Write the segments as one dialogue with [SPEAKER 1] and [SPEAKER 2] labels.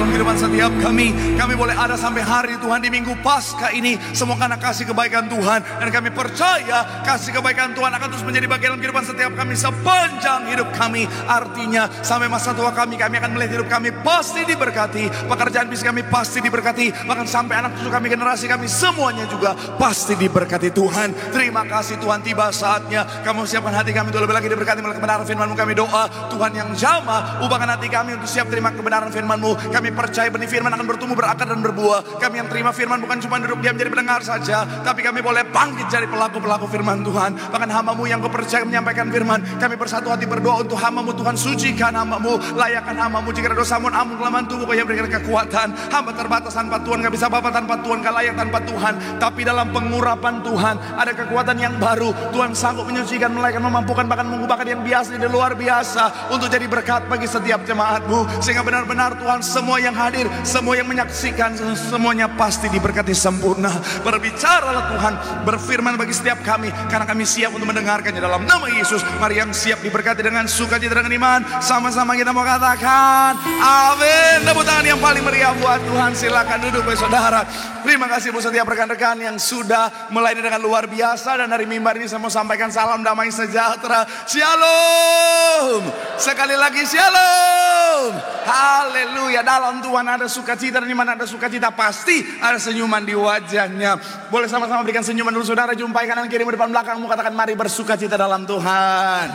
[SPEAKER 1] dalam kehidupan setiap kami. Kami boleh ada sampai hari Tuhan di minggu Paskah ini, semua karena kasih kebaikan Tuhan. Dan kami percaya kasih kebaikan Tuhan akan terus menjadi bagian dalam kehidupan setiap kami sepanjang hidup kami. Artinya sampai masa tua kami akan melihat hidup kami pasti diberkati, pekerjaan bisnis kami pasti diberkati, bahkan sampai anak cucu kami, generasi kami semuanya juga pasti diberkati Tuhan. Terima kasih Tuhan, tiba saatnya kamu siapkan hati kami untuk lebih lagi diberkati oleh kebenaran firman-Mu. Kami doa Tuhan yang jamah, ubahkan hati kami untuk siap terima kebenaran firman-Mu. Kami percaya benih firman akan bertumbuh, berakar dan berbuah. Kami yang terima firman bukan cuma duduk diam jadi pendengar saja, tapi kami boleh bangkit jadi pelaku-pelaku firman Tuhan. Bahkan hamba-Mu yang Kau percaya menyampaikan firman, kami bersatu hati berdoa untuk hamba-Mu. Tuhan, sucikan hamba-Mu, layakkan hamba-Mu. Jika ada dosa, ampun kelemahan tubuh, Kau yang berikan kekuatan. Hamba terbatas tanpa Tuhan, gak bisa apa-apa tanpa Tuhan, gak layak tanpa Tuhan. Tapi dalam pengurapan Tuhan ada kekuatan yang baru. Tuhan sanggup menyucikan, melayakkan, memampukan, bahkan mengubahkan yang biasa jadi luar biasa untuk jadi berkat bagi setiap jemaat-Mu. Sehingga benar-benar Tuhan, semua yang hadir, semua yang menyaksikan, semuanya pasti diberkati sempurna. Berbicaralah Tuhan, berfirman bagi setiap kami, karena kami siap untuk mendengarkannya dalam nama Yesus. Mari yang siap diberkati dengan sukacita dengan iman, sama-sama kita mau katakan amin. Tepuk tangan yang paling meriah buat Tuhan. Silakan duduk saudara. Terima kasih buat setiap rekan-rekan yang sudah melayani dengan luar biasa. Dan dari mimbar ini saya mau sampaikan salam damai sejahtera. Shalom. Sekali lagi shalom. Haleluya. Dalam Tuhan ada sukacita, dan di mana ada sukacita pasti ada senyuman di wajahnya. Boleh sama-sama berikan senyuman dulu saudara. Jumpai kanan kiri depan belakangmu, katakan mari bersukacita dalam Tuhan.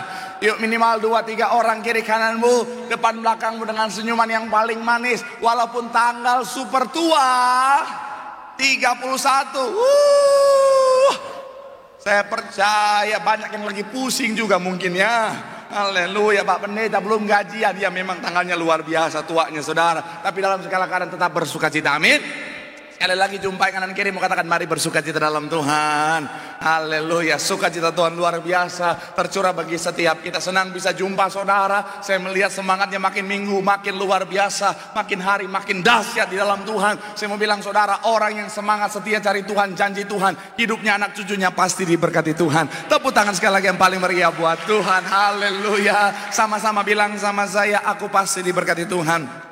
[SPEAKER 1] Yuk, minimal 2-3 orang kiri kananmu, depan belakangmu, dengan senyuman yang paling manis. Walaupun tanggal super tua 31, saya percaya banyak yang lagi pusing juga mungkin ya. Haleluya, Pak Pendeta belum gajian. Ya memang tanggalnya luar biasa tuanya saudara, tapi dalam segala keadaan tetap bersukacita, amin. Sekali lagi jumpai kanan kiri, mau katakan mari bersukacita dalam Tuhan. Haleluya, sukacita Tuhan luar biasa tercurah bagi setiap kita. Senang bisa jumpa saudara. Saya melihat semangatnya makin minggu makin luar biasa, makin hari makin dahsyat di dalam Tuhan. Saya mau bilang saudara, orang yang semangat setia cari Tuhan, janji Tuhan, hidupnya anak cucunya pasti diberkati Tuhan. Tepuk tangan sekali lagi yang paling meriah buat Tuhan. Haleluya. Sama-sama bilang sama saya, aku pasti diberkati Tuhan.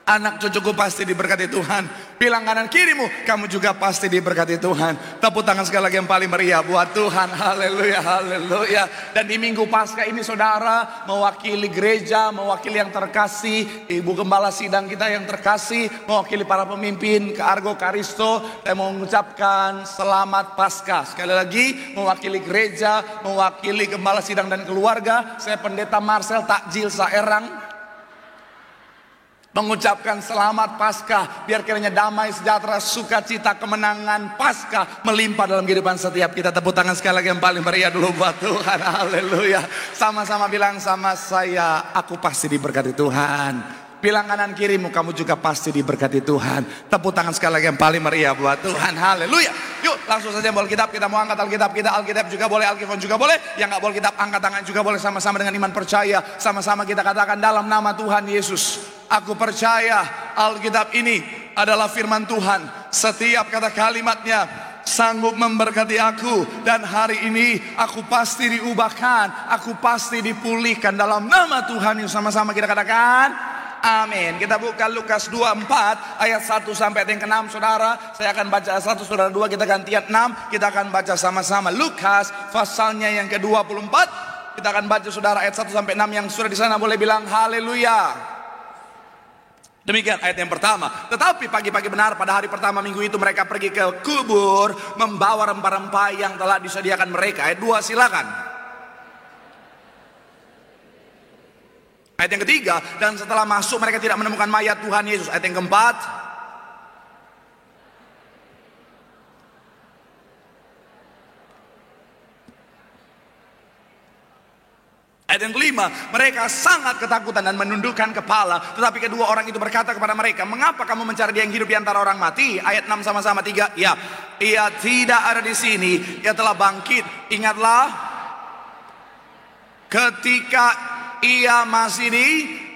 [SPEAKER 1] Anak cucuku pasti diberkati Tuhan. Bilang kanan kirimu, kamu juga pasti diberkati Tuhan. Tepuk tangan sekali lagi yang paling meriah buat Tuhan. Haleluya, haleluya. Dan di minggu Paskah ini saudara, mewakili gereja, mewakili yang terkasih, Ibu Gembala Sidang kita yang terkasih, mewakili para pemimpin ke Argo Karisto, saya mau mengucapkan selamat Paskah. Sekali lagi, mewakili gereja, mewakili Gembala Sidang dan keluarga, saya Pendeta Marcel Takjil Saerang mengucapkan selamat Paskah. Biar kiranya damai, sejahtera, sukacita, kemenangan Paskah melimpah dalam kehidupan setiap kita. Tepuk tangan sekali lagi yang paling meriah dulu buat Tuhan. Haleluya. Sama-sama bilang sama saya, aku pasti diberkati Tuhan. Bilang kanan kirimu, kamu juga pasti diberkati Tuhan. Tepuk tangan sekali lagi yang paling meriah buat Tuhan. Haleluya. Yuk langsung saja bawa Alkitab. Kita mau angkat Alkitab kita. Alkitab juga boleh, Alkitab juga boleh. Yang gak boleh Alkitab angkat tangan juga boleh. Sama-sama dengan iman percaya. Sama-sama kita katakan dalam nama Tuhan Yesus, aku percaya Alkitab ini adalah firman Tuhan. Setiap kata kalimatnya sanggup memberkati aku. Dan hari ini aku pasti diubahkan, aku pasti dipulihkan dalam nama Tuhan. Yuk sama-sama kita katakan amin. Kita buka Lukas 24 ayat 1 sampai yang ke-6 saudara. Saya akan baca 1, saudara 2, kita gantian 6. Kita akan baca sama-sama Lukas pasalnya yang ke-24. Kita akan baca saudara ayat 1 sampai 6. Yang sudah di sana boleh bilang haleluya. Demikian ayat yang pertama. Tetapi pagi-pagi benar pada hari pertama minggu itu mereka pergi ke kubur membawa rempah-rempah yang telah disediakan mereka. Ayat 2 silakan. Ayat yang ketiga, dan setelah masuk mereka tidak menemukan mayat Tuhan Yesus. Ayat yang keempat. Ayat yang kelima, mereka sangat ketakutan dan menundukkan kepala. Tetapi kedua orang itu berkata kepada mereka, mengapa kamu mencari dia yang hidup di antara orang mati? Ayat 6 sama-sama 3. Ya, ia tidak ada di sini, ia telah bangkit. Ingatlah ketika ia masih di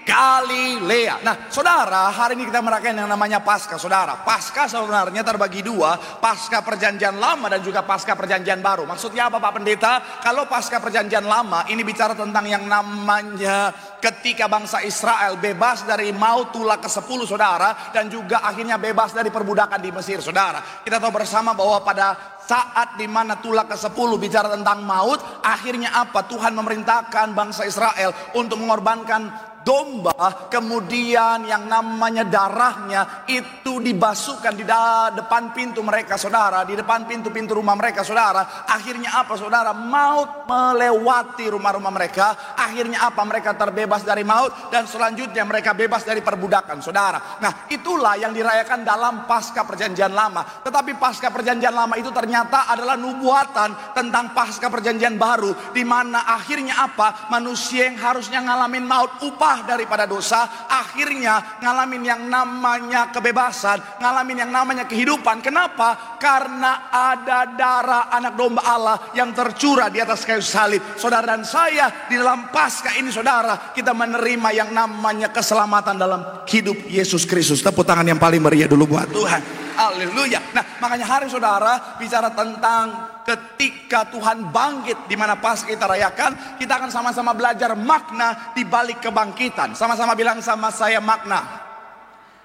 [SPEAKER 1] Galilea. Nah saudara, hari ini kita merayakan yang namanya Paskah. Saudara, Paskah sebenarnya terbagi dua, Paskah Perjanjian Lama dan juga Paskah Perjanjian Baru. Maksudnya apa Pak Pendeta? Kalau Paskah Perjanjian Lama ini bicara tentang yang namanya ketika bangsa Israel bebas dari maut tulah ke-10 saudara, dan juga akhirnya bebas dari perbudakan di Mesir. Saudara, kita tahu bersama bahwa pada saat dimana tulah ke-10 bicara tentang maut, akhirnya apa? Tuhan memerintahkan bangsa Israel untuk mengorbankan domba, kemudian yang namanya darahnya itu dibasuhkan di depan pintu mereka saudara, di depan pintu-pintu rumah mereka saudara. Akhirnya apa saudara? Maut melewati rumah-rumah mereka. Akhirnya apa? Mereka terbebas dari maut dan selanjutnya mereka bebas dari perbudakan saudara. Nah itulah yang dirayakan dalam Paskah Perjanjian Lama. Tetapi Paskah Perjanjian Lama itu ternyata adalah nubuatan tentang Paskah Perjanjian Baru, di mana akhirnya apa? Manusia yang harusnya ngalamin maut, upah daripada dosa, akhirnya ngalamin yang namanya kebebasan, ngalamin yang namanya kehidupan. Kenapa? Karena ada darah anak domba Allah yang tercurah di atas kayu salib. Saudara dan saya, di dalam Paskah ini saudara, kita menerima yang namanya keselamatan dalam hidup Yesus Kristus. Tepuk tangan yang paling meriah dulu buat Tuhan. Haleluya. Nah makanya hari saudara bicara tentang ketika Tuhan bangkit, di mana pas kita rayakan, kita akan sama-sama belajar makna di balik kebangkitan. Sama-sama bilang sama saya, makna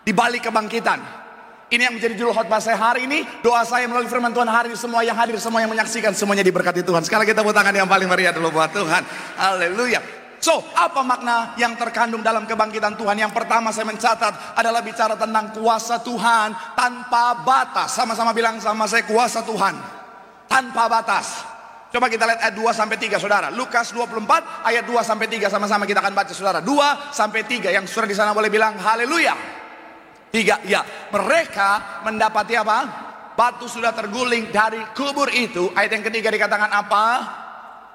[SPEAKER 1] di balik kebangkitan. Ini yang menjadi judul khotbah saya hari ini. Doa saya melalui firman Tuhan hari ini, semua yang hadir, semua yang menyaksikan, semuanya diberkati Tuhan. Sekarang kita tepuk tangan yang paling meriah dulu buat Tuhan. Haleluya. So, apa makna yang terkandung dalam kebangkitan Tuhan? Yang pertama saya mencatat adalah bicara tentang kuasa Tuhan tanpa batas. Sama-sama bilang sama saya, kuasa Tuhan tanpa batas. Coba kita lihat ayat 2-3 saudara. Lukas 24 ayat 2-3 sama-sama kita akan baca saudara. 2-3 yang sudah di sana boleh bilang haleluya. 3 ya. Mereka mendapati apa? Batu sudah terguling dari kubur itu. Ayat yang ketiga dikatakan apa?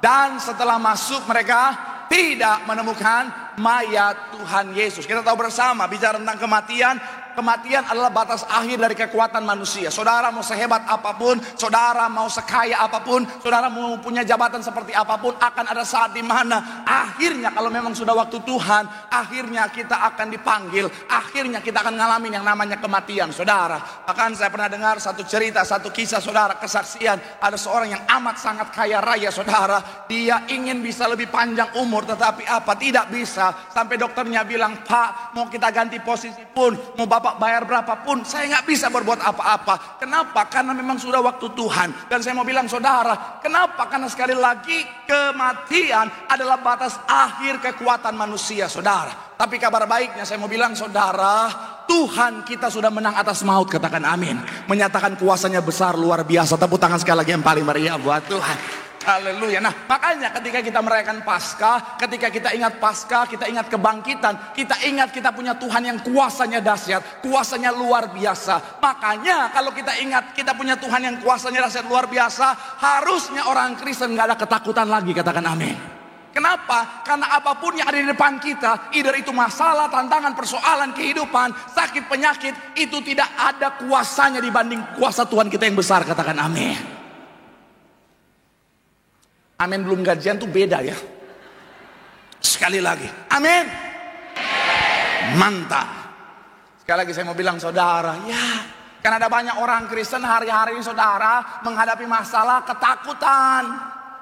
[SPEAKER 1] Dan setelah masuk mereka tidak menemukan mayat Tuhan Yesus. Kita tahu bersama bicara tentang kematian. Kematian adalah batas akhir dari kekuatan manusia. Saudara mau sehebat apapun, saudara mau sekaya apapun, saudara mau punya jabatan seperti apapun, akan ada saat di mana akhirnya kalau memang sudah waktu Tuhan, akhirnya kita akan dipanggil, akhirnya kita akan ngalamin yang namanya kematian, saudara. Bahkan saya pernah dengar satu cerita, satu kisah saudara, kesaksian ada seorang yang amat sangat kaya raya saudara. Dia ingin bisa lebih panjang umur, tetapi apa? Tidak bisa. Sampai dokternya bilang, Pak, mau kita ganti posisi pun, mau Bapak bayar berapapun, saya nggak bisa berbuat apa-apa. Kenapa? Karena memang sudah waktu Tuhan. Dan saya mau bilang saudara, kenapa? Karena sekali lagi kematian adalah batas akhir kekuatan manusia saudara. Tapi kabar baiknya saya mau bilang saudara, Tuhan kita sudah menang atas maut. Katakan amin. Menyatakan kuasanya besar luar biasa. Tepuk tangan sekali lagi yang paling meriah buat Tuhan. Haleluya. Nah makanya ketika kita merayakan Paskah, ketika kita ingat Paskah, kita ingat kebangkitan, kita ingat kita punya Tuhan yang kuasanya dahsyat, kuasanya luar biasa. Makanya kalau kita ingat kita punya Tuhan yang kuasanya dahsyat luar biasa, harusnya orang Kristen gak ada ketakutan lagi. Katakan amin. Kenapa? Karena apapun yang ada di depan kita, either itu masalah, tantangan, persoalan, kehidupan, sakit, penyakit, itu tidak ada kuasanya dibanding kuasa Tuhan kita yang besar. Katakan amin. Amin belum gajian tuh beda ya. Sekali lagi, amin. Mantap. Sekali lagi saya mau bilang saudara, ya, kan ada banyak orang Kristen hari-hari ini saudara menghadapi masalah ketakutan.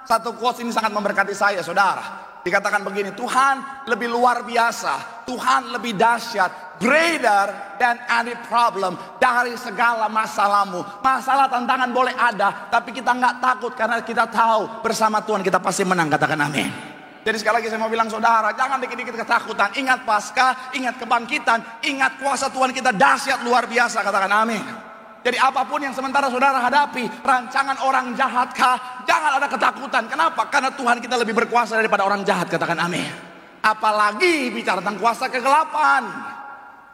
[SPEAKER 1] Satu quotes ini sangat memberkati saya saudara. Dikatakan begini, Tuhan lebih luar biasa, Tuhan lebih dahsyat, greater than any problem, dari segala masalahmu. Masalah tantangan boleh ada, tapi kita nggak takut karena kita tahu bersama Tuhan kita pasti menang. Katakan amin. Jadi sekali lagi saya mau bilang saudara, jangan dikit-dikit ketakutan. Ingat Paskah, ingat kebangkitan, ingat kuasa Tuhan kita dahsyat luar biasa. Katakan amin. Jadi apapun yang sementara saudara hadapi, rancangan orang jahat kah, jangan ada ketakutan. Kenapa? Karena Tuhan kita lebih berkuasa daripada orang jahat. Katakan amin. Apalagi bicara tentang kuasa kegelapan.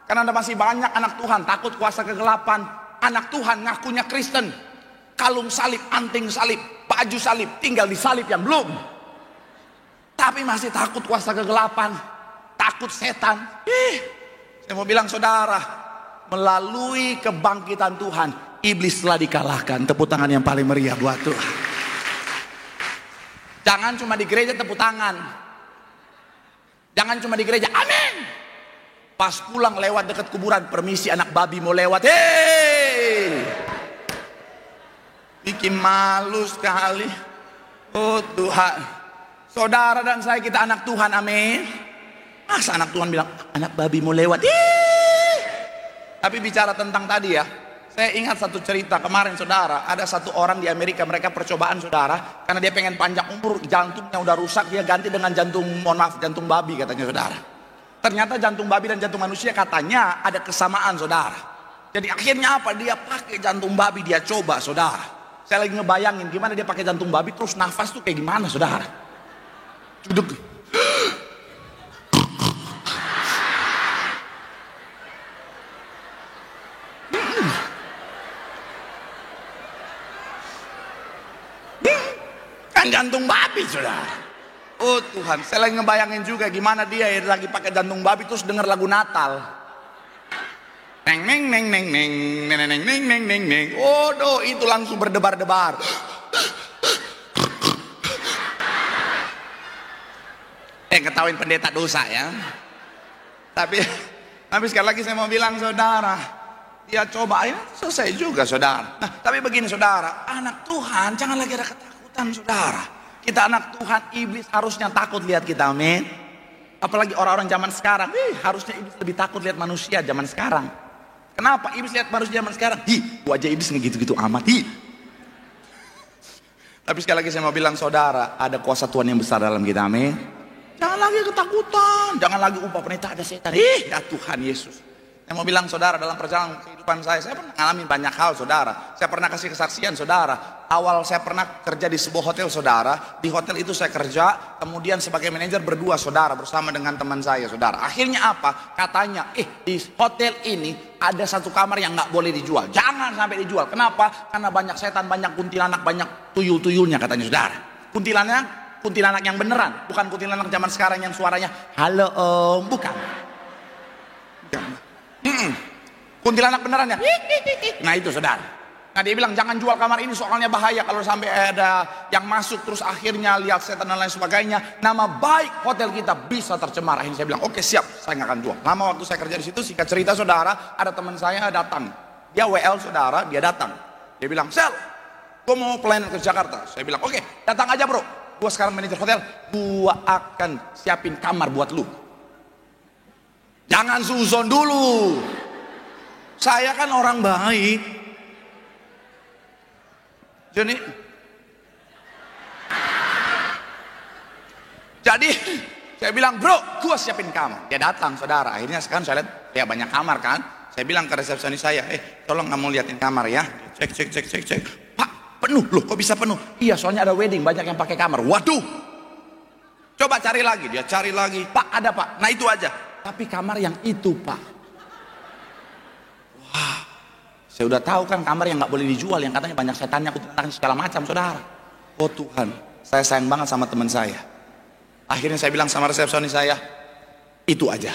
[SPEAKER 1] Karena ada masih banyak anak Tuhan takut kuasa kegelapan. Anak Tuhan ngakunya Kristen, kalung salib, anting salib, baju salib, tinggal di salib yang belum, tapi masih takut kuasa kegelapan, takut setan. Saya mau bilang saudara, melalui kebangkitan Tuhan, iblis telah dikalahkan. Tepuk tangan yang paling meriah buat Tuhan. Jangan cuma di gereja tepuk tangan. Jangan cuma di gereja, amin.
[SPEAKER 2] Pas pulang lewat dekat kuburan, permisi anak babi mau lewat. Hei, bikin malu sekali. Oh Tuhan, saudara dan saya kita anak Tuhan, amin. Masa anak Tuhan bilang anak babi mau lewat? Tapi bicara tentang tadi ya, saya ingat satu cerita kemarin saudara. Ada satu orang di Amerika, mereka percobaan saudara, karena dia pengen panjang umur, jantungnya udah rusak, dia ganti dengan jantung, mohon maaf, jantung babi katanya saudara. Ternyata jantung babi dan jantung manusia katanya ada kesamaan saudara. Jadi akhirnya apa? Dia pakai jantung babi, dia coba saudara. Saya lagi ngebayangin gimana dia pakai jantung babi terus nafas tuh kayak gimana saudara. Duduk. Kan jantung babi saudara. Oh Tuhan, saya lagi ngebayangin juga gimana dia lagi pakai jantung babi terus denger lagu Natal. Neng neng neng neng neng neng neng neng neng neng neng. Waduh, itu langsung berdebar-debar. Ketawain pendeta dosa ya. Tapi sekali lagi saya mau bilang saudara, dia coba ya selesai juga saudara. Nah tapi begini saudara, anak Tuhan jangan lagi ada ketakutan saudara. Kita anak Tuhan, iblis harusnya takut lihat kita, amin. Apalagi orang-orang zaman sekarang, harusnya iblis lebih takut lihat manusia zaman sekarang. Kenapa iblis lihat manusia zaman sekarang? Wajah iblis ngegitu-gitu amat. Tapi sekali lagi saya mau bilang saudara, ada kuasa Tuhan yang besar dalam kita, amin. Jangan lagi ketakutan, jangan lagi pendeta ada setan. Ya Tuhan Yesus. Saya mau bilang saudara, dalam perjalanan kehidupan saya pernah ngalamin banyak hal saudara. Saya pernah kasih kesaksian saudara. Awal saya pernah kerja di sebuah hotel saudara. Di hotel itu saya kerja, kemudian sebagai manajer berdua saudara bersama dengan teman saya saudara. Akhirnya apa? Katanya, di hotel ini ada satu kamar yang nggak boleh dijual. Jangan sampai dijual. Kenapa? Karena banyak setan, banyak kuntilanak, banyak tuyul-tuyulnya katanya saudara. Kuntilanak yang beneran, bukan kuntilanak zaman sekarang yang suaranya halo om, bukan. Kuntilanak beneran ya. Nah itu saudara. Nah dia bilang jangan jual kamar ini soalnya bahaya kalau sampai ada yang masuk terus akhirnya lihat setan dan lain sebagainya. Nama baik hotel kita bisa tercemar. Akhirnya saya bilang oke, siap, saya nggak akan jual. Lama waktu saya kerja di situ, singkat cerita saudara, ada teman saya datang. Dia WL saudara, dia datang. Dia bilang, Sel, gue mau pelayanan ke Jakarta. Saya bilang oke, datang aja bro. Gue sekarang manajer hotel, gue akan siapin kamar buat lu. Jangan suzon dulu. Saya kan orang baik. Jadi saya bilang bro, gue siapin kamar. Dia datang saudara. Akhirnya sekarang saya lihat ya banyak kamar kan. Saya bilang ke resepsionis saya, tolong kamu liatin kamar ya. Cek. Pak, penuh loh, kok bisa penuh? Iya, soalnya ada wedding, banyak yang pakai kamar. Waduh. Coba cari lagi, dia cari lagi. Pak, ada pak. Nah itu aja. Tapi kamar yang itu pak. Wah, saya udah tahu kan kamar yang nggak boleh dijual, yang katanya banyak setannya, kuntilanak segala macam saudara. Oh Tuhan, saya sayang banget sama teman saya. Akhirnya saya bilang sama resepsionis saya, itu aja.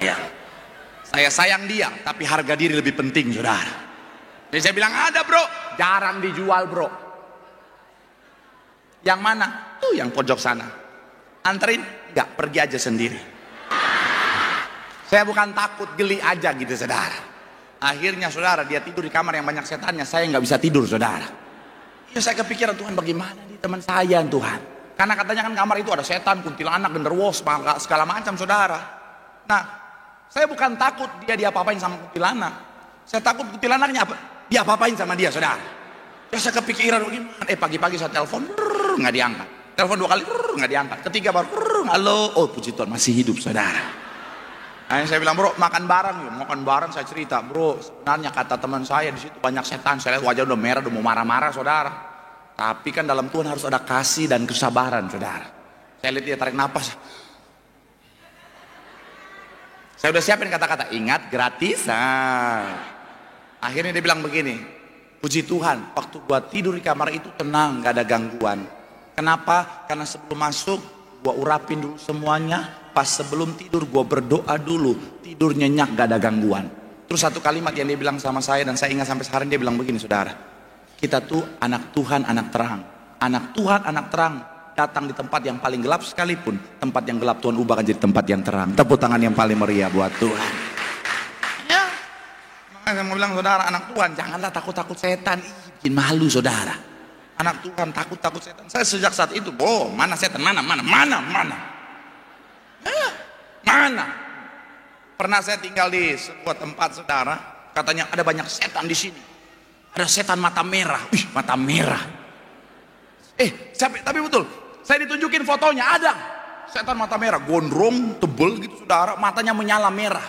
[SPEAKER 2] Ya, saya sayang dia, tapi harga diri lebih penting saudara. Jadi saya bilang ada bro, jarang dijual bro. Yang mana? Tuh yang pojok sana. Anterin? Enggak, pergi aja sendiri. Saya bukan takut, geli aja gitu saudara. Akhirnya saudara, dia tidur di kamar yang banyak setannya. Saya nggak bisa tidur saudara. Ya saya kepikiran, Tuhan bagaimana nih teman saya Tuhan. Karena katanya kan kamar itu ada setan, kuntilanak, genderuwo, segala macam saudara. Nah, saya bukan takut dia diapa-apain sama kuntilanak. Saya takut kuntilanaknya diapa-apain sama dia saudara. Ya saya kepikiran bagaimana. Pagi-pagi saya telepon, nggak diangkat. Telepon 2 kali, nggak diangkat. Ketiga baru, halo. Oh puji Tuhan masih hidup saudara. Nah, saya bilang bro makan bareng yuk. Makan bareng saya cerita bro. Sebenarnya kata teman saya di situ banyak setan. Saya lihat wajah udah merah, udah mau marah-marah saudara. Tapi kan dalam Tuhan harus ada kasih dan kesabaran saudara. Saya lihat dia tarik napas. Saya udah siapin kata-kata, ingat gratisan. Akhirnya dia bilang begini, puji Tuhan, waktu gua tidur di kamar itu tenang, gak ada gangguan. Kenapa? Karena sebelum masuk, gua urapin dulu semuanya. Pas sebelum tidur, gua berdoa dulu. Tidur nyenyak, gak ada gangguan. Terus satu kalimat yang dia bilang sama saya, dan saya ingat sampai sekarang, dia bilang begini, saudara. Kita tuh anak Tuhan, anak terang. Anak Tuhan, anak terang. datang di tempat yang paling gelap sekalipun, tempat yang gelap Tuhan ubahkan jadi tempat yang terang. Tepuk tangan yang paling meriah buat Tuhan. Ya, makanya saya mau bilang saudara, anak Tuhan janganlah takut-takut setan. Bikin malu saudara. Anak Tuhan takut-takut setan. Saya sejak saat itu, mana setan, mana. Mana? Pernah saya tinggal di sebuah tempat saudara, katanya ada banyak setan di sini. Ada setan mata merah. Mata merah. Tapi betul, saya ditunjukin fotonya, ada setan mata merah, gondrong, tebel gitu saudara, matanya menyala merah.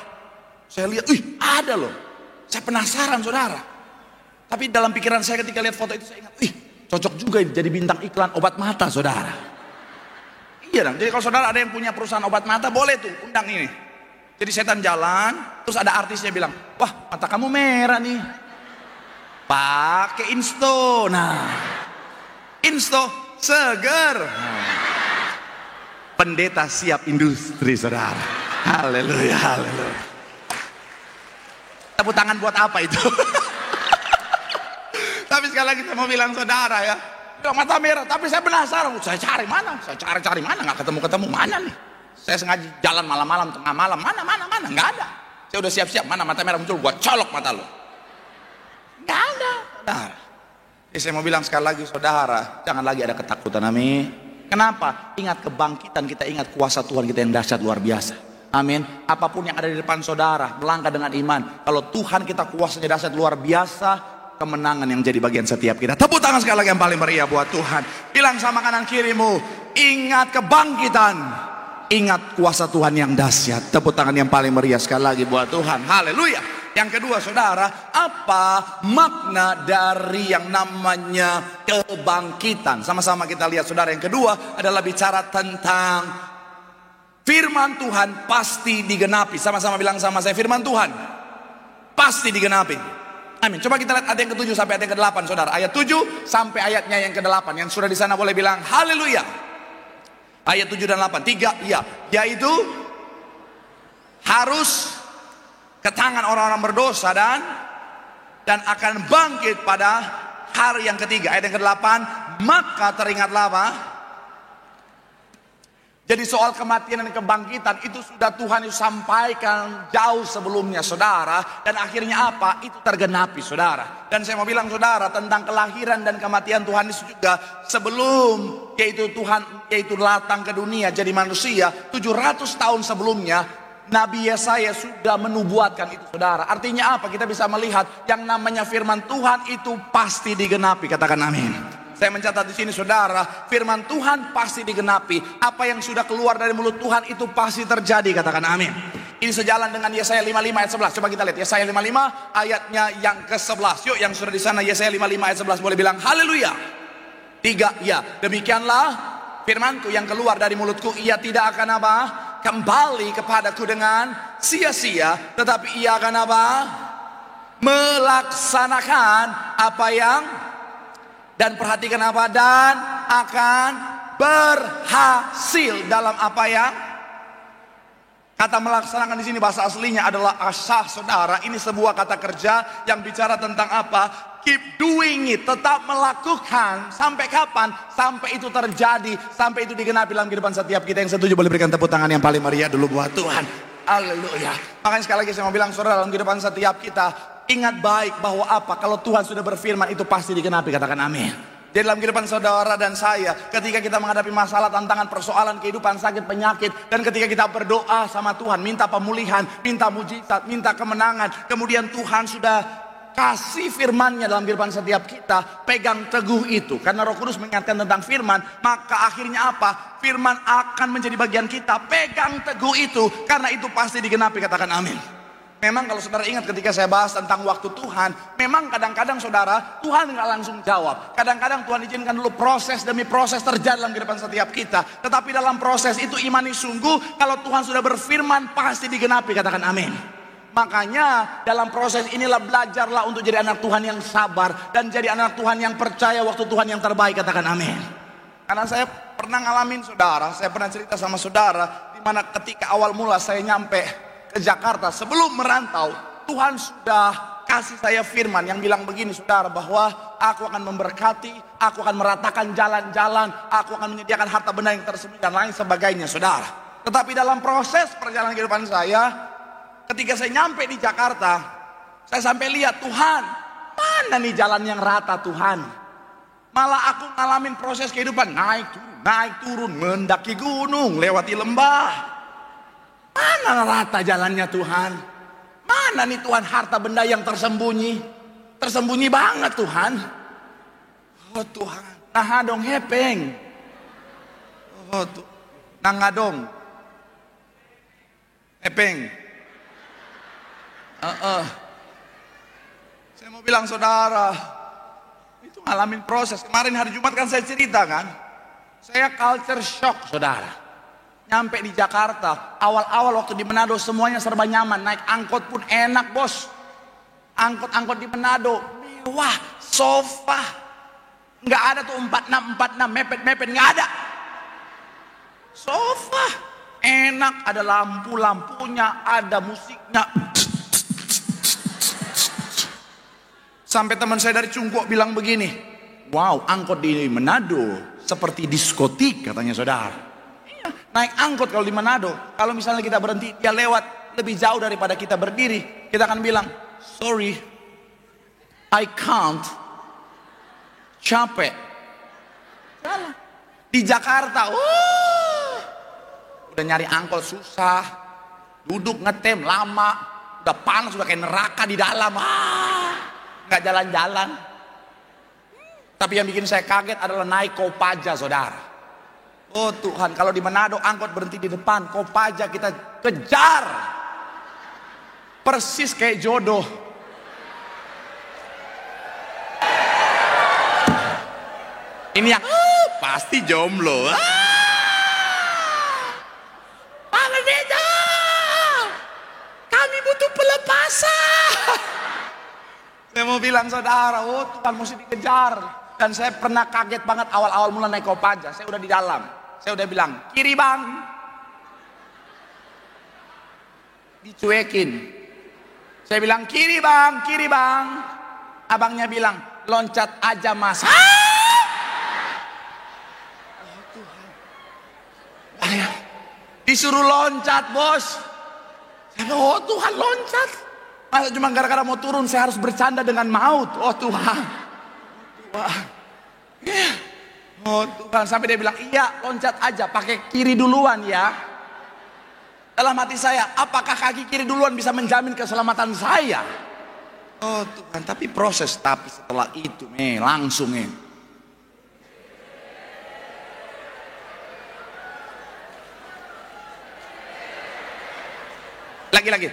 [SPEAKER 2] Saya lihat, ada loh. Saya penasaran saudara. Tapi dalam pikiran saya ketika lihat foto itu saya ingat, cocok juga jadi bintang iklan obat mata saudara. Iya dong, jadi kalau saudara ada yang punya perusahaan obat mata, boleh tuh undang ini. Jadi setan jalan, terus ada artisnya bilang, wah mata kamu merah nih, pakai Insto. Nah, Insto seger. Pendeta siap industri saudara. Haleluya, haleluya. Tepuk tangan buat apa itu? Tapi sekali lagi saya mau bilang saudara ya, bilang mata merah, tapi saya penasaran, saya cari mana, nggak ketemu mana nih. Saya sengaja jalan malam-malam, tengah malam, mana, nggak ada. Saya udah siap-siap, mana mata merah muncul, gua colok mata lo. Nggak ada, saudara. Jadi saya mau bilang sekali lagi saudara, jangan lagi ada ketakutan, amin. Kenapa? Ingat kebangkitan kita, ingat kuasa Tuhan kita yang dahsyat luar biasa. Amin. Apapun yang ada di depan saudara, melangkah dengan iman. Kalau Tuhan kita kuasanya dahsyat luar biasa, kemenangan yang jadi bagian setiap kita. Tepuk tangan sekali lagi yang paling meriah buat Tuhan. Bilang sama kanan kirimu, ingat kebangkitan, ingat kuasa Tuhan yang dahsyat. Tepuk tangan yang paling meriah sekali lagi buat Tuhan. Haleluya. Yang kedua saudara, apa makna dari yang namanya kebangkitan? Sama-sama kita lihat saudara. Yang kedua adalah bicara tentang firman Tuhan pasti digenapi. Sama-sama bilang sama saya, firman Tuhan pasti digenapi. Amin. Coba kita lihat ayat yang ke-7 sampai ayat yang ke-8 saudara. Ayat 7 sampai ayatnya yang ke-8. Yang sudah di sana boleh bilang haleluya. Ayat 7 dan 8. 3 ya, yaitu harus ke tangan orang-orang berdosa dan akan bangkit pada hari yang ketiga. Ayat yang ke-8, maka teringatlah apa? Jadi soal kematian dan kebangkitan itu sudah Tuhan sampaikan jauh sebelumnya saudara. Dan akhirnya apa? Itu tergenapi saudara. Dan saya mau bilang saudara tentang kelahiran dan kematian Tuhan Yesus juga sebelum yaitu Tuhan yaitu datang ke dunia jadi manusia 700 tahun sebelumnya. Nabi Yesaya sudah menubuatkan itu saudara. Artinya apa? Kita bisa melihat yang namanya firman Tuhan itu pasti digenapi. Katakan amin. Saya mencatat di sini saudara, firman Tuhan pasti digenapi. Apa yang sudah keluar dari mulut Tuhan itu pasti terjadi. Katakan amin. Ini sejalan dengan Yesaya 55 ayat 11. Coba kita lihat Yesaya 55 ayatnya yang ke-11. Yuk yang sudah di sana Yesaya 55 ayat 11 boleh bilang haleluya. 3 ya, demikianlah firmanku yang keluar dari mulutku, ia tidak akan apa? Kembali kepadaku dengan sia-sia, tetapi ia akan apa? Melaksanakan apa yang, dan perhatikan apa, dan akan berhasil dalam apa yang. Kata melaksanakan di sini bahasa aslinya adalah asah saudara. Ini sebuah kata kerja yang bicara tentang apa? Keep doing it, tetap melakukan. Sampai kapan? Sampai itu terjadi, sampai itu digenapi dalam kehidupan setiap kita. Yang setuju boleh berikan tepuk tangan yang paling meriah dulu buat Tuhan. Haleluya. Makanya sekali lagi saya mau bilang saudara, dalam kehidupan setiap kita ingat baik bahwa apa? Kalau Tuhan sudah berfirman itu pasti digenapi. Katakan amin. Di dalam kehidupan saudara dan saya, ketika kita menghadapi masalah, tantangan, persoalan, kehidupan, sakit, penyakit, dan ketika kita berdoa sama Tuhan, minta pemulihan, minta mujizat, minta kemenangan, kemudian Tuhan sudah kasih firman-Nya dalam kehidupan setiap kita, pegang teguh itu. Karena Roh Kudus mengingatkan tentang firman, maka akhirnya apa? Firman akan menjadi bagian kita. Pegang teguh itu, karena itu pasti digenapi. Katakan amin. Memang kalau saudara ingat ketika saya bahas tentang waktu Tuhan, memang kadang-kadang saudara, Tuhan nggak langsung jawab. Kadang-kadang Tuhan izinkan dulu proses demi proses terjadi dalam kehidupan setiap kita. Tetapi dalam proses itu imani sungguh, kalau Tuhan sudah berfirman pasti digenapi. Katakan amin. Makanya dalam proses inilah belajarlah untuk jadi anak Tuhan yang sabar, dan jadi anak Tuhan yang percaya waktu Tuhan yang terbaik. Katakan amin. Karena saya pernah ngalamin saudara, saya pernah cerita sama saudara, dimana ketika awal mula saya nyampe ke Jakarta, sebelum merantau, Tuhan sudah kasih saya firman yang bilang begini saudara, bahwa aku akan memberkati, aku akan meratakan jalan-jalan, aku akan menyediakan harta benda yang tersembunyi dan lain sebagainya saudara. Tetapi dalam proses perjalanan kehidupan saya, ketika saya nyampe di Jakarta, saya sampai lihat, Tuhan, mana nih jalan yang rata Tuhan? Malah aku ngalamin proses kehidupan, naik turun, mendaki gunung, lewati lembah. Mana rata jalannya Tuhan? Mana nih Tuhan harta benda yang tersembunyi? Tersembunyi banget Tuhan. Oh Tuhan, nah dong hepeng. Oh Tuhan, nah dong hepeng. Saya mau bilang saudara, itu ngalamin proses. Kemarin hari Jumat kan saya cerita kan, saya culture shock saudara. Nyampe di Jakarta, awal-awal waktu di Manado semuanya serba nyaman, naik angkot pun enak bos. Angkot-angkot di Manado mewah, sofa, nggak ada tuh 46 mepet-mepet, nggak ada. Sofa enak, ada lampu-lampunya, ada musiknya. Sampai teman saya dari Cungkuak bilang begini, wow, angkot di Manado seperti diskotik katanya saudara. Naik angkot kalau di Manado, kalau misalnya kita berhenti, dia lewat lebih jauh daripada kita berdiri, kita akan bilang, sorry, I can't, capek. Salah. Di Jakarta, udah nyari angkot susah, duduk ngetem lama, udah panas, udah kayak neraka di dalam, nggak jalan-jalan. Tapi yang bikin saya kaget adalah naik Kopaja saudara. Oh Tuhan, kalau di Manado angkot berhenti di depan, Kopaja kita kejar. Persis kayak jodoh. Ini yang pasti jomblo. Pak Pendeta, kami butuh pelepasan. Saya mau bilang saudara, oh Tuhan mesti dikejar. Dan saya pernah kaget banget awal-awal mulai naik Kopaja. Saya udah di dalam. Saya udah bilang, kiri bang. Dicuekin. Saya bilang, kiri bang, kiri bang. Abangnya bilang, loncat aja mas. Oh Tuhan. Disuruh loncat bos. Saya bilang, oh Tuhan loncat. Masa cuma gara-gara mau turun saya harus bercanda dengan maut. Oh Tuhan. Wah. Oh Tuhan, sampai dia bilang, iya loncat aja, pakai kiri duluan ya. Dalam hati saya, apakah kaki kiri duluan bisa menjamin keselamatan saya? Oh Tuhan, tapi proses, tapi setelah itu langsung lagi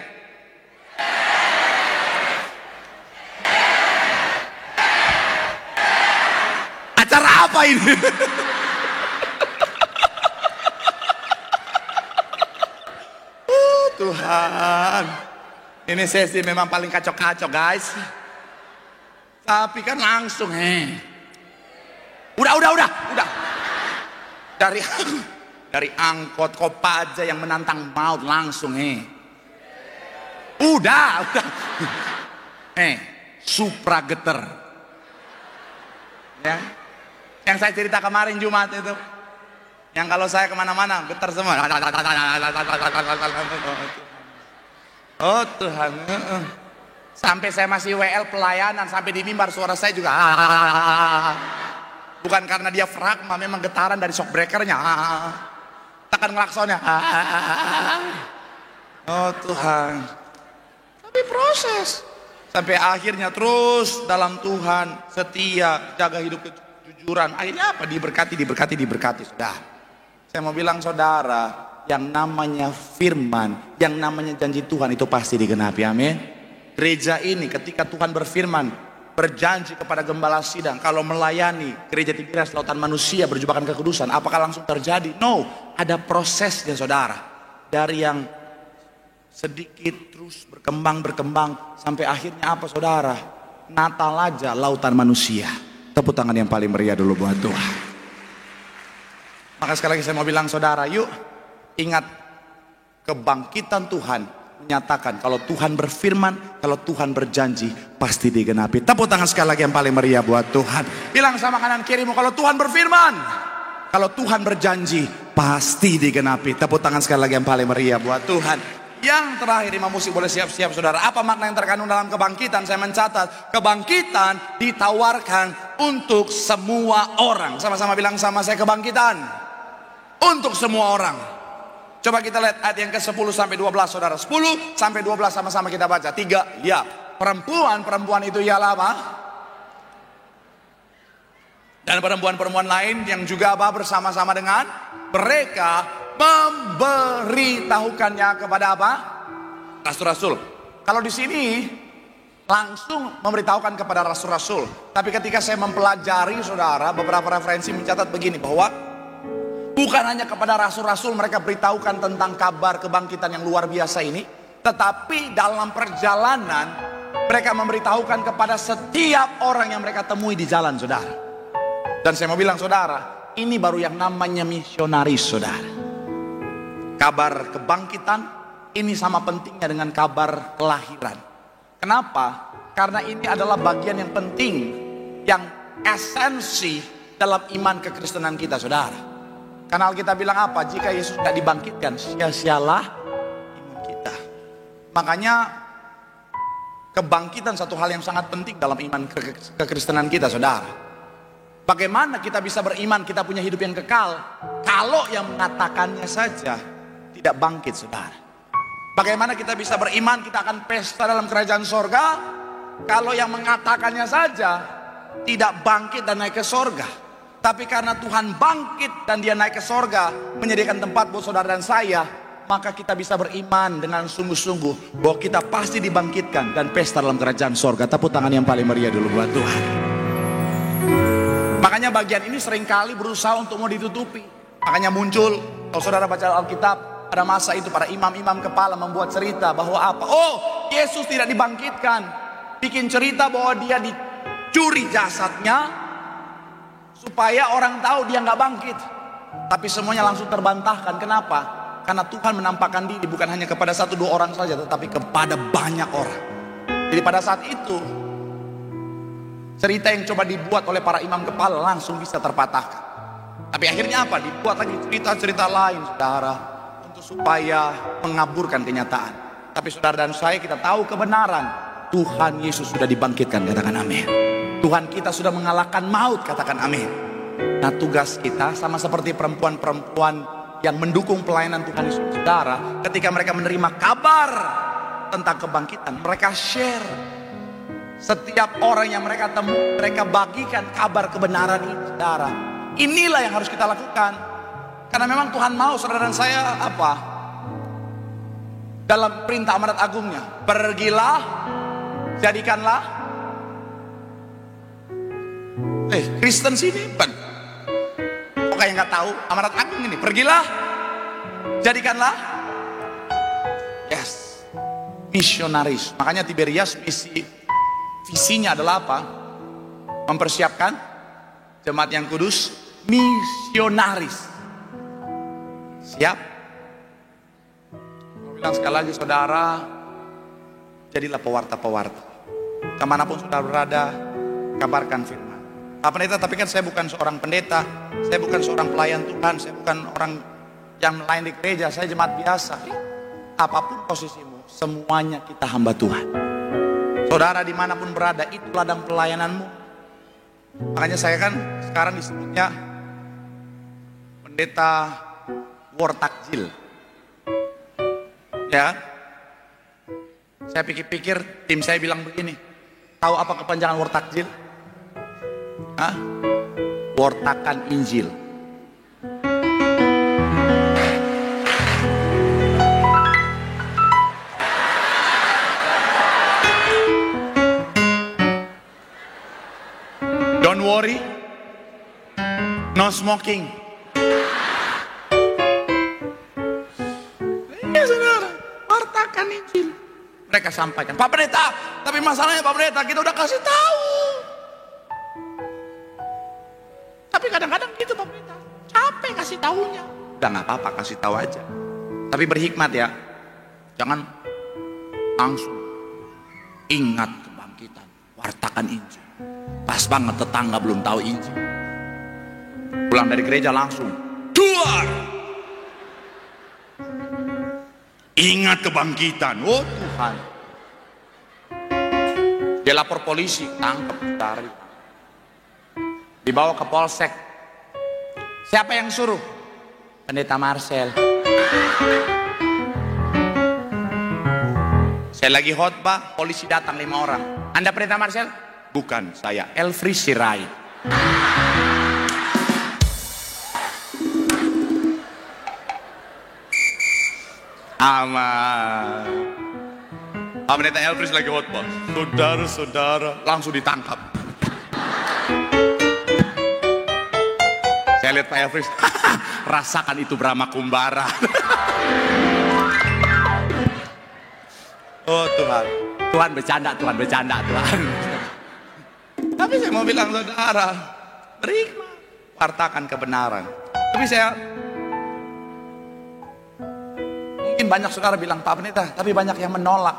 [SPEAKER 2] acara apa ini? Tuhan, ini sesi memang paling kacau-kacau guys. Tapi kan langsung udah dari angkot Kopaja yang menantang maut langsung udah Supra geter ya, yang saya cerita kemarin Jumat itu, yang kalau saya kemana-mana getar semua. Oh Tuhan, sampai saya masih WL pelayanan, sampai di mimbar suara saya juga bukan karena dia fragma, memang getaran dari shock breakernya, tekan klaksonnya. Oh Tuhan, tapi proses sampai akhirnya terus dalam Tuhan, setia, jaga hidup kejujuran. Akhirnya apa? Diberkati. Sudah. Saya mau bilang saudara, yang namanya firman, yang namanya janji Tuhan itu pasti digenapi. Amin. Gereja ini ketika Tuhan berfirman, berjanji kepada gembala sidang, kalau melayani gereja Tibiras Lautan Manusia berjubakan kekudusan, apakah langsung terjadi? No, ada prosesnya saudara. Dari yang sedikit terus berkembang sampai akhirnya apa saudara? Natal aja Lautan Manusia. Tepuk tangan yang paling meriah dulu buat Tuhan. Maka sekali lagi saya mau bilang saudara, yuk ingat kebangkitan Tuhan menyatakan kalau Tuhan berfirman, kalau Tuhan berjanji pasti digenapi. Tepuk tangan sekali lagi yang paling meriah buat Tuhan. Bilang sama kanan kirimu, kalau Tuhan berfirman, kalau Tuhan berjanji pasti digenapi. Tepuk tangan sekali lagi yang paling meriah buat Tuhan. Yang terakhir, imam musik boleh siap-siap saudara. Apa makna yang terkandung dalam kebangkitan? Saya mencatat, kebangkitan ditawarkan untuk semua orang. Sama-sama bilang sama saya, kebangkitan untuk semua orang. Coba kita lihat ayat yang ke-10 sampai 12 saudara. 10 sampai 12 sama-sama kita baca. 3, ya. Perempuan itu ialah apa? Dan perempuan-perempuan lain yang juga apa? Bersama-sama dengan mereka memberitahukannya kepada apa? Rasul-rasul. Kalau di sini langsung memberitahukan kepada rasul-rasul. Tapi ketika saya mempelajari saudara, beberapa referensi mencatat begini, bahwa bukan hanya kepada rasul-rasul mereka beritahukan tentang kabar kebangkitan yang luar biasa ini, tetapi dalam perjalanan mereka memberitahukan kepada setiap orang yang mereka temui di jalan saudara. Dan saya mau bilang saudara, ini baru yang namanya misionaris saudara. Kabar kebangkitan ini sama pentingnya dengan kabar kelahiran. Kenapa? Karena ini adalah bagian yang penting, yang esensi dalam iman kekristenan kita saudara. Karena Alkitab bilang apa? Jika Yesus tidak dibangkitkan, sia-sialah iman kita. Makanya kebangkitan satu hal yang sangat penting dalam iman kekristenan kita saudara. Bagaimana kita bisa beriman kita punya hidup yang kekal kalau yang mengatakannya saja tidak bangkit saudara? Bagaimana kita bisa beriman kita akan pesta dalam kerajaan sorga kalau yang mengatakannya saja tidak bangkit dan naik ke sorga? Tapi karena Tuhan bangkit dan dia naik ke sorga, menyediakan tempat buat saudara dan saya, maka kita bisa beriman dengan sungguh-sungguh bahwa kita pasti dibangkitkan dan pesta dalam kerajaan sorga. Tepuk tangan yang paling meriah dulu buat Tuhan. Makanya bagian ini seringkali berusaha untuk mau ditutupi. Makanya muncul, kalau saudara baca Alkitab, pada masa itu para imam-imam kepala membuat cerita bahwa apa? Oh, Yesus tidak dibangkitkan. Bikin cerita bahwa dia dicuri jasadnya supaya orang tahu dia nggak bangkit. Tapi semuanya langsung terbantahkan. Kenapa? Karena Tuhan menampakkan diri bukan hanya kepada 1-2 orang saja, tetapi kepada banyak orang. Jadi pada saat itu cerita yang coba dibuat oleh para imam kepala langsung bisa terpatahkan. Tapi akhirnya apa? Dibuat lagi cerita-cerita lain saudara, untuk supaya mengaburkan kenyataan. Tapi saudara dan saya, kita tahu kebenaran Tuhan Yesus sudah dibangkitkan. Katakan amin. Tuhan kita sudah mengalahkan maut, katakan amin. Nah tugas kita sama seperti perempuan-perempuan yang mendukung pelayanan Tuhan Yesus saudara. Ketika mereka menerima kabar tentang kebangkitan, mereka share. Setiap orang yang mereka temui, mereka bagikan kabar kebenaran ini saudara. Inilah yang harus kita lakukan. Karena memang Tuhan mau saudara dan saya apa? Dalam perintah amanat agungnya, pergilah, jadikanlah. Kristen sini bukan? Kok kayak nggak tahu amanat agung ini? Pergilah, jadikanlah. Yes, misionaris. Makanya Tiberias visinya adalah apa? Mempersiapkan jemaat yang kudus, misionaris. Siap? Mau bilang sekali lagi saudara, jadilah pewarta-pewarta. Kemanapun saudara berada, kabarkan firman. Pak Pendeta, tapi kan saya bukan seorang pendeta, saya bukan seorang pelayan Tuhan, saya bukan orang yang melayani di gereja, saya jemaat biasa. Apapun posisimu, semuanya kita hamba Tuhan. Saudara dimanapun berada, itu ladang pelayananmu. Makanya saya kan sekarang disebutnya pendeta war takjil. Ya, saya pikir-pikir, tim saya bilang begini, tahu apa kepanjangan war takjil? Hah? Wartakan Injil. Don't worry, no smoking. Iya saudara, wartakan Injil. Mereka sampaikan, Pak Pendeta, tapi masalahnya Pak Pendeta, kita udah kasih tahu. Tapi kadang-kadang gitu Pak Pendeta, capek kasih tahunya. Udah nggak apa-apa, kasih tahu aja. Tapi berhikmat ya, jangan langsung ingat kebangkitan, wartakan Injil. Pas banget tetangga belum tahu Injil. Pulang dari gereja langsung keluar. Ingat kebangkitan. Oh Tuhan. Dia lapor polisi, tangkap, tarik. Dibawa ke polsek. Siapa yang suruh? Pendeta Marcel. Saya lagi khotbah, polisi datang 5 orang. Anda pendeta Marcel? Bukan, saya Elfri Sirait. Aman. Pendeta Elfri lagi khotbah. Saudara-saudara langsung ditangkap. Saya lihat Pak Elfri, rasakan itu Brahma Kumbara. Oh Tuhan, Tuhan bercanda, Tuhan bercanda, Tuhan. Tapi saya mau bilang saudara, terima, wartakan kebenaran. Tapi saya, mungkin banyak saudara bilang Pak Pendeta, tapi banyak yang menolak.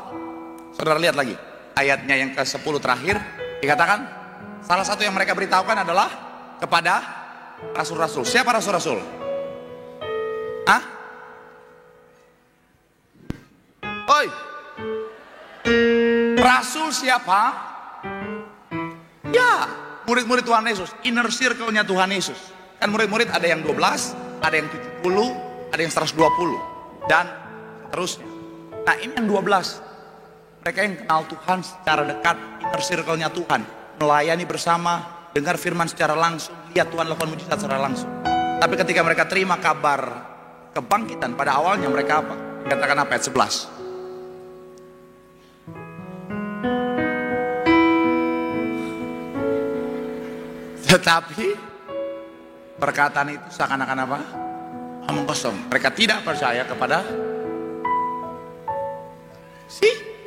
[SPEAKER 2] Saudara lihat lagi, ayatnya yang ke-10 terakhir, dikatakan, salah satu yang mereka beritahukan adalah kepada rasul-rasul. Siapa rasul-rasul? Hah? Oi, rasul siapa? Ya, murid-murid Tuhan Yesus, inner circle-nya Tuhan Yesus. Kan murid-murid ada yang 12, ada yang 70, ada yang 120, dan seterusnya. Nah ini yang 12. Mereka yang kenal Tuhan secara dekat, inner circle-nya Tuhan. Melayani bersama, dengar firman secara langsung, lihat Tuhan lakukan mujizat secara langsung. Tapi ketika mereka terima kabar kebangkitan, pada awalnya mereka apa? Katakan apa ayat 11? Tetapi perkataan itu seakan-akan apa? Omong kosong. Mereka tidak percaya kepada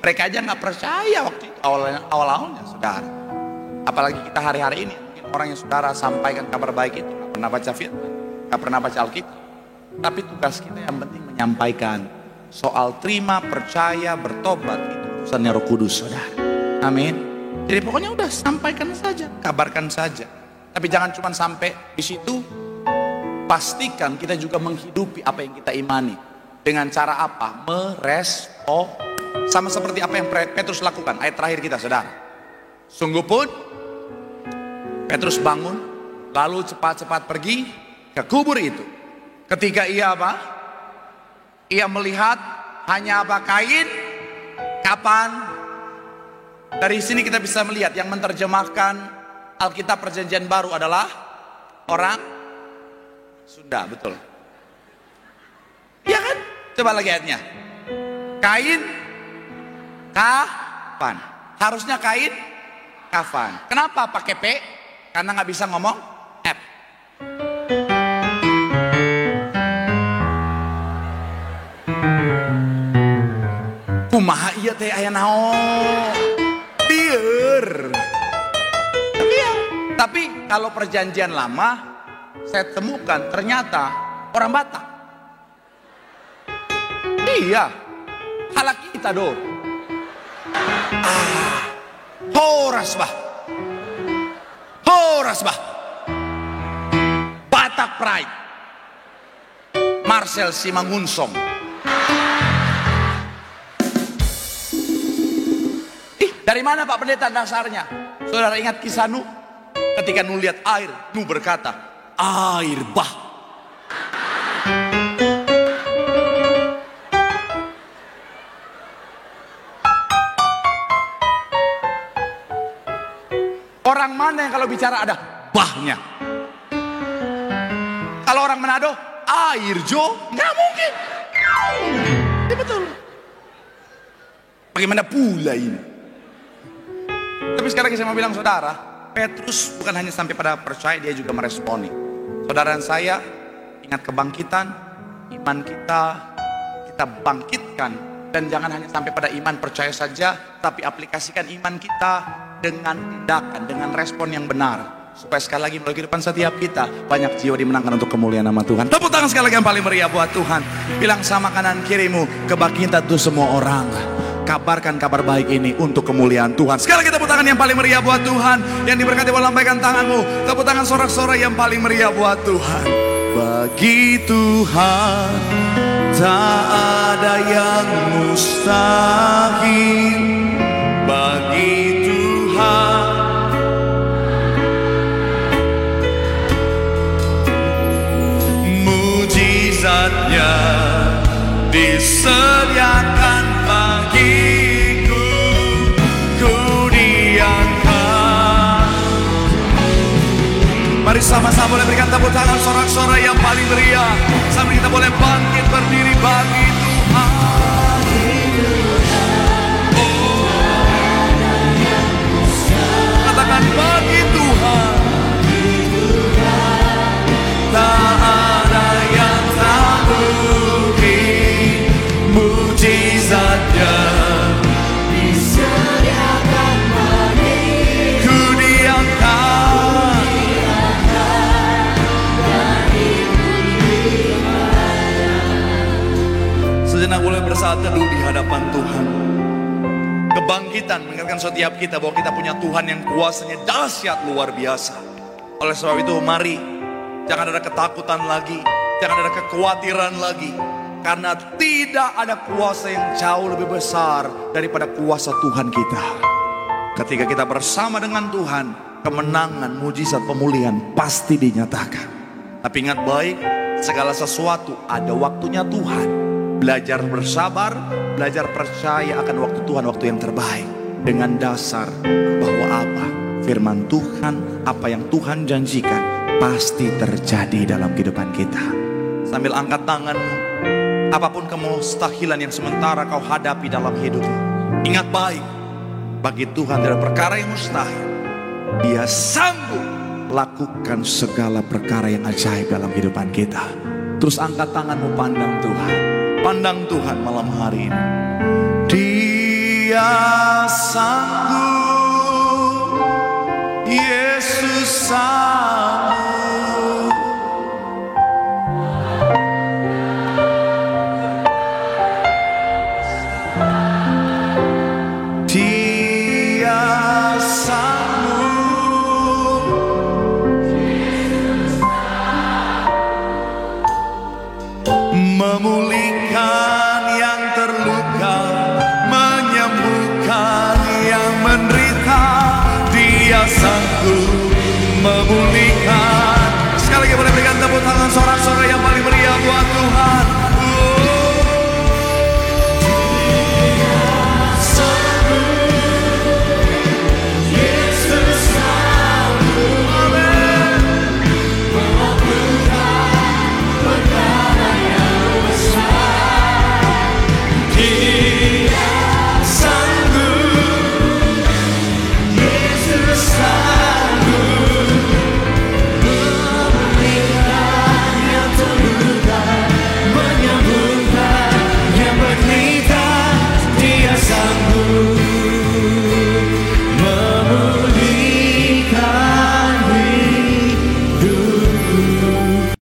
[SPEAKER 2] mereka aja nggak percaya waktu itu awal-awalnya saudara. Apalagi kita hari-hari ini, mungkin orang yang saudara sampaikan kabar baik itu nggak pernah baca firman, nggak pernah baca Alkitab. Tapi tugas kita yang penting menyampaikan soal terima, percaya, bertobat, itu urusannya Roh Kudus saudara. Amin. Jadi pokoknya udah sampaikan saja, kabarkan saja. Tapi jangan cuma sampai di situ. Pastikan kita juga menghidupi apa yang kita imani. Dengan cara apa? Merespon. Sama seperti apa yang Petrus lakukan. Ayat terakhir kita saudara. Sungguh pun Petrus bangun, lalu cepat-cepat pergi ke kubur itu. Ketika ia apa? Ia melihat hanya apa? Kain. Kapan? Dari sini kita bisa melihat yang menerjemahkan Alkitab Perjanjian Baru adalah orang Sunda, betul. Iya kan? Coba lagi ayatnya. Kain, kafan. Harusnya kain, kafan. Kenapa pakai P? Karena nggak bisa ngomong F. Kumaha iya teh aya naon? Biar. Tapi kalau perjanjian lama, saya temukan ternyata orang Batak. Iya, halak kita dong. Horas bah, Batak Pride, Marcel Simangunsong. Dari mana Pak Pendeta dasarnya? Saudara ingat kisah Nuh? Ketika Nuh lihat air, Nuh berkata, air bah. Orang mana yang kalau bicara ada bahnya? Kalau orang Manado, air Jo, nggak mungkin. Ya betul. Bagaimana pula ini? Tapi sekarang saya mau bilang saudara, Petrus bukan hanya sampai pada percaya, dia juga meresponi. Saudara dan saya, ingat kebangkitan, iman kita bangkitkan. Dan jangan hanya sampai pada iman percaya saja, tapi aplikasikan iman kita dengan tindakan, dengan respon yang benar. Supaya sekali lagi melalui kehidupan setiap kita, banyak jiwa dimenangkan untuk kemuliaan nama Tuhan. Tepuk tangan sekali lagi yang paling meriah buat Tuhan. Bilang sama kanan kirimu, kebangkitan itu semua orang.
[SPEAKER 1] kabarkan kabar baik ini untuk kemuliaan Tuhan. Sekali lagi tepuk tangan yang paling meriah buat Tuhan. Yang diberkati boleh lambaikan tanganmu. Tepuk tangan sorak-sorai yang paling meriah buat Tuhan. Bagi Tuhan tak ada yang mustahil. Bagi Tuhan mujizatnya disediakan bagiku, ku diangkat. Mari sama-sama boleh berikan tepuk tangan sorak-sorai yang paling meriah sambil kita boleh bangkit berdiri bagi Tuhan. Katakan bagi Tuhan tak ada yang tak mungkin. Mujizatnya disediakan bagiku, ku diangkat. Sejenak boleh bersaat teduh di hadapan Tuhan. Kebangkitan mengingatkan setiap kita bahwa kita punya Tuhan yang kuasanya dahsyat luar biasa. Oleh sebab itu mari, jangan ada ketakutan lagi, jangan ada kekhawatiran lagi. Karena tidak ada kuasa yang jauh lebih besar daripada kuasa Tuhan kita. Ketika kita bersama dengan Tuhan, kemenangan, mujizat, pemulihan pasti dinyatakan. Tapi ingat baik, segala sesuatu ada waktunya Tuhan. Belajar bersabar, belajar percaya akan waktu Tuhan, waktu yang terbaik. Dengan dasar bahwa apa? Firman Tuhan, apa yang Tuhan janjikan pasti terjadi dalam kehidupan kita. Sambil angkat tanganmu, apapun kemustahilan yang sementara kau hadapi dalam hidupmu, ingat baik, bagi Tuhan tidak ada perkara yang mustahil. Dia sanggup lakukan segala perkara yang ajaib dalam kehidupan kita. Terus angkat tanganmu, pandang Tuhan. Pandang Tuhan malam hari ini. Dia sanggup, Yesus sanggup. Dia sanggup, memulihkan yang terluka, menyembuhkan yang menderita. Dia sanggup memulihkan